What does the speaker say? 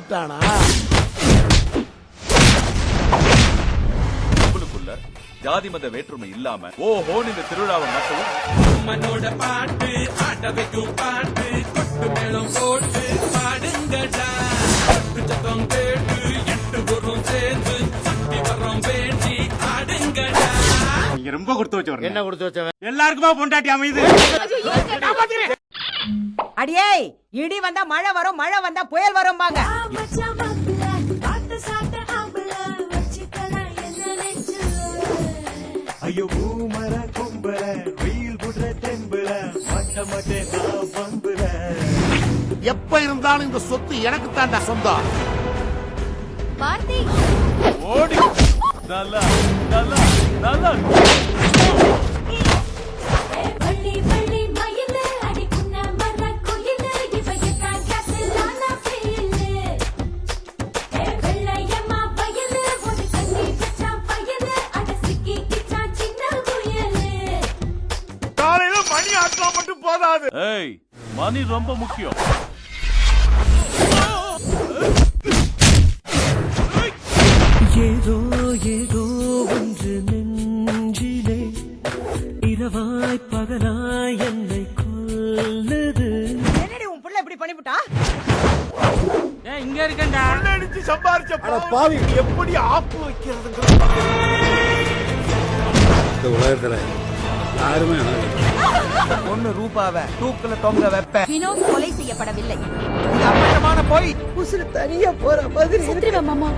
வந்துட்டானா? உங்களுக்குள்ள ஜாதி மத வேற்றுமை இல்லாம ஓஹோன்னு இந்த திருவிழாவை நடத்தவும் மனோட பாட்டு ஆட்ட வைக்கும் பாட்டு கொட்டு மேளம் போட்டு பாடுங்கடா சத்தம் கேட்டு எட்டு குரும் சேர்ந்து சக்தி வரம் வேண்டி ஆடுங்கடா. நீங்க ரொம்ப கொடுத்து வச்சவங்க. என்ன கொடுத்து வச்சவன்? எல்லாருக்குமா பொண்டாட்டி அமைது. அடியே, இடி வந்தா மழை வரும், மழை வந்தா புயல் வரும் பாங்க. ஐயோ பூமர கும்பல வெயில் புடுற தெம்புல மட்ட மட்டே நான் பம்புல. எப்ப இருந்தாலும் இந்த சொத்து எனக்கு தாண்டா சொந்தம். ஓடி நல்லா நல்லா நல்லா காலையில மணி ஆட்டா மட்டும் போதாது. ஏய், மணி ரொம்ப முக்கியம். ஏதோ ஏதோ ஒன்று நெஞ்சிலே இரவாய் பகலாய் என்னை கொல்லுது. என்னடி உன் புள்ள இப்படி பண்ணிவிட்டா? இங்க இருக்கேன்டா. அடிச்சு சம்பாரிச்ச பாவி எப்படி ஆப்பு வைக்கிறதுங்கிற இந்த உலகத்துல யாருமே ஒன்னு ரூபாவை தூக்குல தொங்க வைப்ப. வினோத் கொலை செய்யப்படவில்லை. அப்பட்டமான போய் உசுறு தனியா போற மாதிரி மாமா